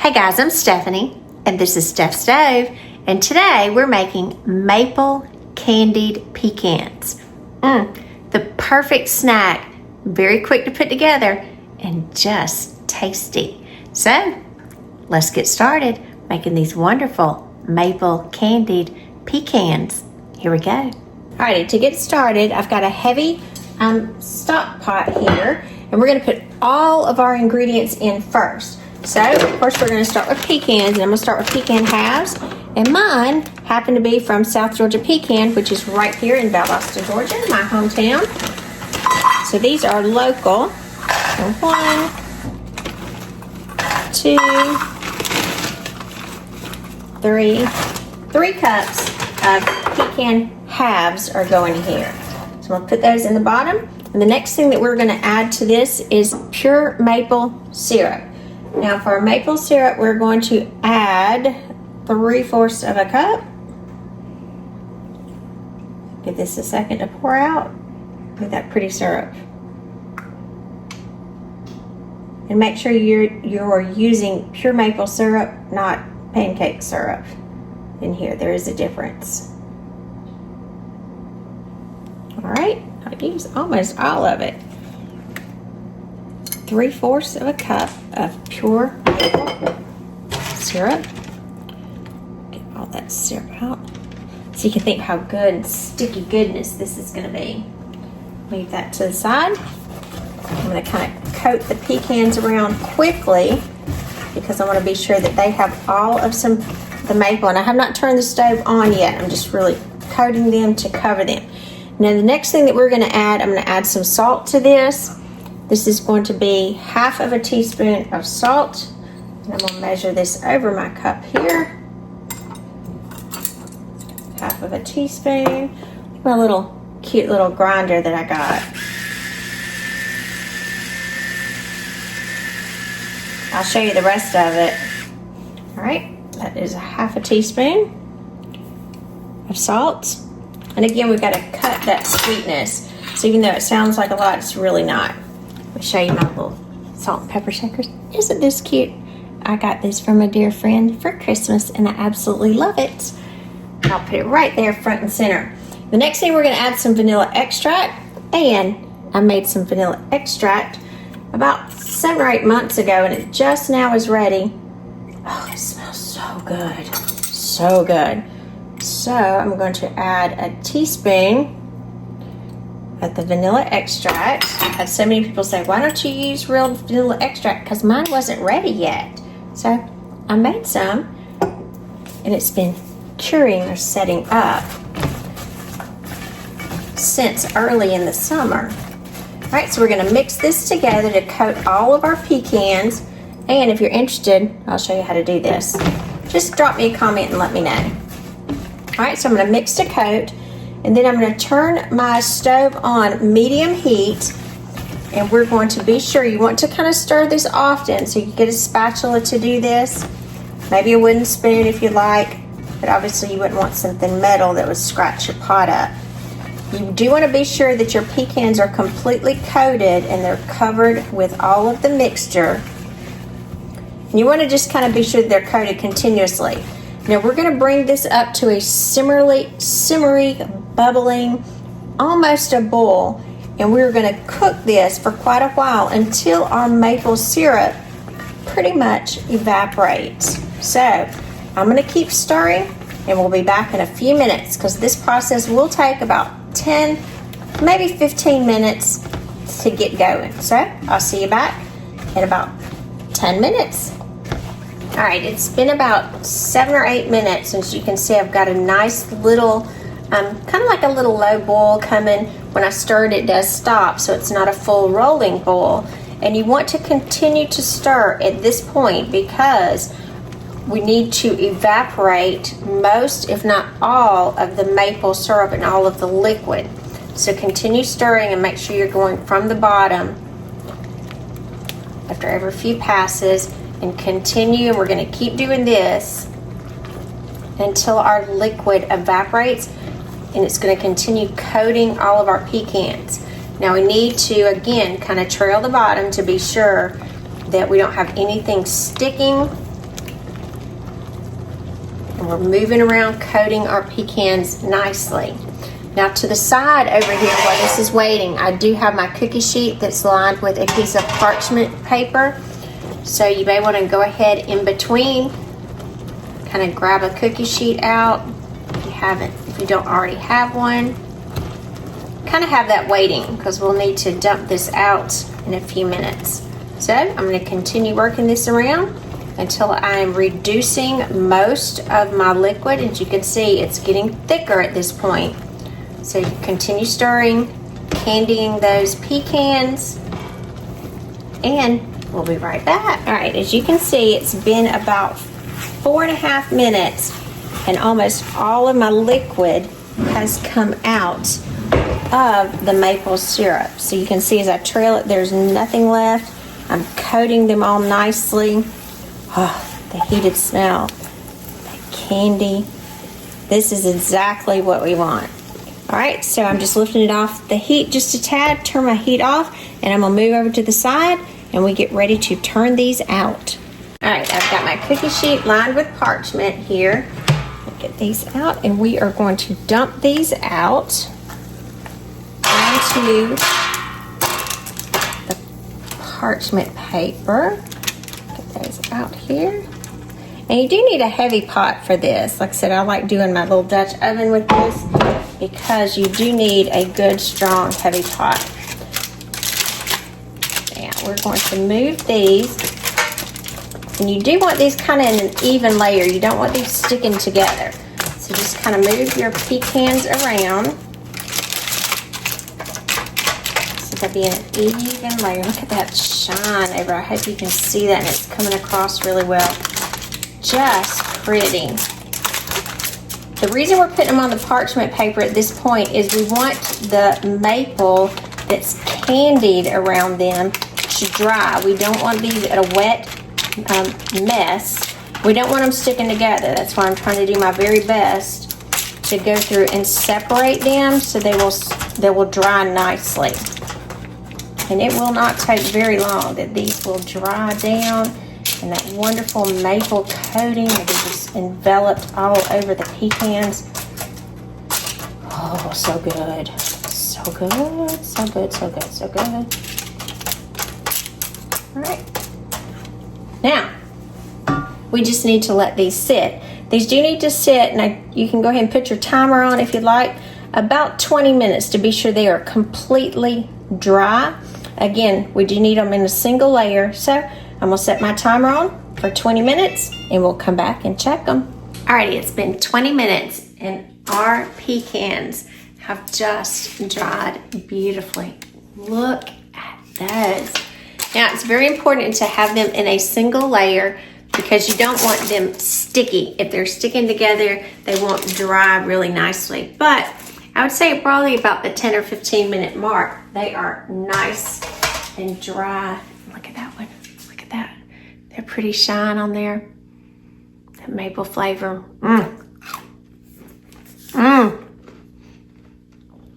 Hey guys, I'm Stephanie, and this is Steph Stove, and today we're making maple candied pecans. The perfect snack, very quick to put together, and just tasty. So, let's get started making these wonderful maple candied pecans. Here we go. Alrighty, to get started, I've got a heavy stock pot here, and we're going to put all of our ingredients in first. So, first we're going to start with pecans, and I'm going to start with pecan halves. And mine happen to be from South Georgia Pecan, which is right here in Valdosta, Georgia, my hometown. So these are local. So 1, 2, 3. 3 cups of pecan halves are going here. So I'm going to put those in the bottom. And the next thing that we're going to add to this is pure maple syrup. Now for our maple syrup, we're going to add 3/4 of a cup. Give this a second to pour out. Look at that pretty syrup. And make sure you're using pure maple syrup, not pancake syrup. In here, there is a difference. All right, I use almost all of it. 3/4 of a cup of pure maple syrup. Get all that syrup out. So you can think how good, sticky goodness this is going to be. Leave that to the side. I'm going to kind of coat the pecans around quickly because I want to be sure that they have all of the maple. And I have not turned the stove on yet. I'm just really coating them to cover them. Now the next thing that we're going to add, I'm going to add some salt to this. This is going to be 1/2 teaspoon of salt. And I'm going to measure this over my cup here. 1/2 teaspoon. My little cute little grinder that I got. I'll show you the rest of it. All right, that is 1/2 teaspoon of salt. And again, we've got to cut that sweetness. So even though it sounds like a lot, it's really not. Let me show you my little salt and pepper shakers. Isn't this cute? I got this from a dear friend for Christmas, and I absolutely love it. I'll put it right there front and center. The next thing, we're going to add some vanilla extract. And I made some vanilla extract about 7 or 8 months ago, and it just now is ready. Oh, it smells so good. So good. So I'm going to add a teaspoon of the vanilla extract. I've had so many people say, why don't you use real vanilla extract? Because mine wasn't ready yet. So I made some, and it's been curing or setting up since early in the summer. All right, so we're going to mix this together to coat all of our pecans. And if you're interested, I'll show you how to do this. Just drop me a comment and let me know. All right, so I'm going to mix to coat, and then I'm going to turn my stove on medium heat, and we're going to be sure you want to kind of stir this often, so you can get a spatula to do this, maybe a wooden spoon if you like, but obviously you wouldn't want something metal that would scratch your pot up. You do want to be sure that your pecans are completely coated and they're covered with all of the mixture. And you want to just kind of be sure that they're coated continuously. Now we're going to bring this up to a simmery, bubbling, almost a boil, and we're going to cook this for quite a while until our maple syrup pretty much evaporates. So I'm going to keep stirring, and we'll be back in a few minutes because this process will take about 10, maybe 15 minutes to get going. So I'll see you back in about 10 minutes. All right, it's been about 7 or 8 minutes, and as you can see, I've got a nice little, kind of like a little low boil coming. When I stir it, it does stop, so it's not a full rolling boil. And you want to continue to stir at this point because we need to evaporate most, if not all, of the maple syrup and all of the liquid. So continue stirring and make sure you're going from the bottom after every few passes. And continue, and we're going to keep doing this until our liquid evaporates, and it's going to continue coating all of our pecans. Now we need to, again, kind of trail the bottom to be sure that we don't have anything sticking And we're moving around, coating our pecans nicely. Now to the side over here while this is waiting, I do have my cookie sheet that's lined with a piece of parchment paper. So you may want to go ahead in between, kind of grab a cookie sheet out if you don't already have one. Kind of have that waiting because we'll need to dump this out in a few minutes. So I'm going to continue working this around until I'm reducing most of my liquid. As you can see, it's getting thicker at this point. So you continue stirring, candying those pecans, and we'll be right back. All right, as you can see, it's been about 4.5 minutes and almost all of my liquid has come out of the maple syrup. So you can see as I trail it, there's nothing left. I'm coating them all nicely. Oh, the heated smell, that candy. This is exactly what we want. All right, so I'm just lifting it off the heat just a tad, turn my heat off, and I'm gonna move over to the side and we get ready to turn these out. All right, I've got my cookie sheet lined with parchment here. I'll get these out and we are going to dump these out onto the parchment paper. Get those out here. And you do need a heavy pot for this. Like I said, I like doing my little Dutch oven with this because you do need a good, strong, heavy pot. Now we're going to move these. And you do want these kind of in an even layer. You don't want these sticking together. So just kind of move your pecans around. So they'll be in an even layer. Look at that shine over. I hope you can see that and it's coming across really well. Just pretty. The reason we're putting them on the parchment paper at this point is we want the maple that's candied around them to dry. We don't want these at a wet mess. We don't want them sticking together. That's why I'm trying to do my very best to go through and separate them so they will dry nicely. And it will not take very long that these will dry down and that wonderful maple coating will be just enveloped all over the pecans. Oh, so good. So good, so good, so good, so good. All right. Now, we just need to let these sit. These do need to sit, and you can go ahead and put your timer on if you'd like, about 20 minutes to be sure they are completely dry. Again, we do need them in a single layer, so I'm gonna set my timer on for 20 minutes and we'll come back and check them. Alrighty, it's been 20 minutes and our pecans have just dried beautifully. Look at those. Now it's very important to have them in a single layer because you don't want them sticky. If they're sticking together, they won't dry really nicely. But I would say probably about the 10 or 15 minute mark, they are nice and dry. Look at that one. Look at that. They're pretty shine on there. That maple flavor. Mmm. Mmm.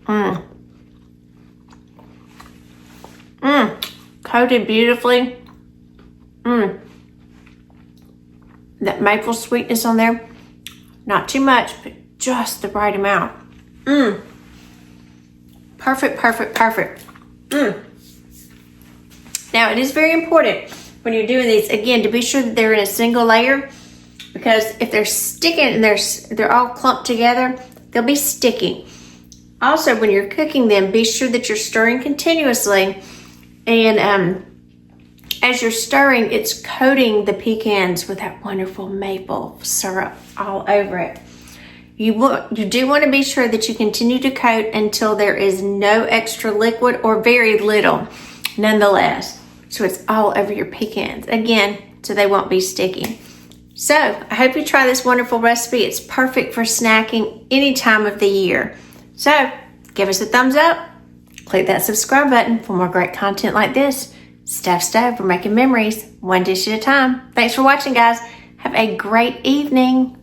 Mmm. Mmm. Coated beautifully. Mmm. That maple sweetness on there. Not too much, but just the right amount. Mmm. Perfect, perfect, perfect. Mmm. Now, it is very important when you're doing these, again, to be sure that they're in a single layer, because if they're sticking and they're all clumped together, they'll be sticky. Also, when you're cooking them, be sure that you're stirring continuously, and as you're stirring, it's coating the pecans with that wonderful maple syrup all over it. You do want to be sure that you continue to coat until there is no extra liquid or very little, nonetheless. So it's all over your pecans. Again, so they won't be sticky. So I hope you try this wonderful recipe. It's perfect for snacking any time of the year. So give us a thumbs up. Click that subscribe button for more great content like this. Steph Stove, we're making memories one dish at a time. Thanks for watching, guys. Have a great evening.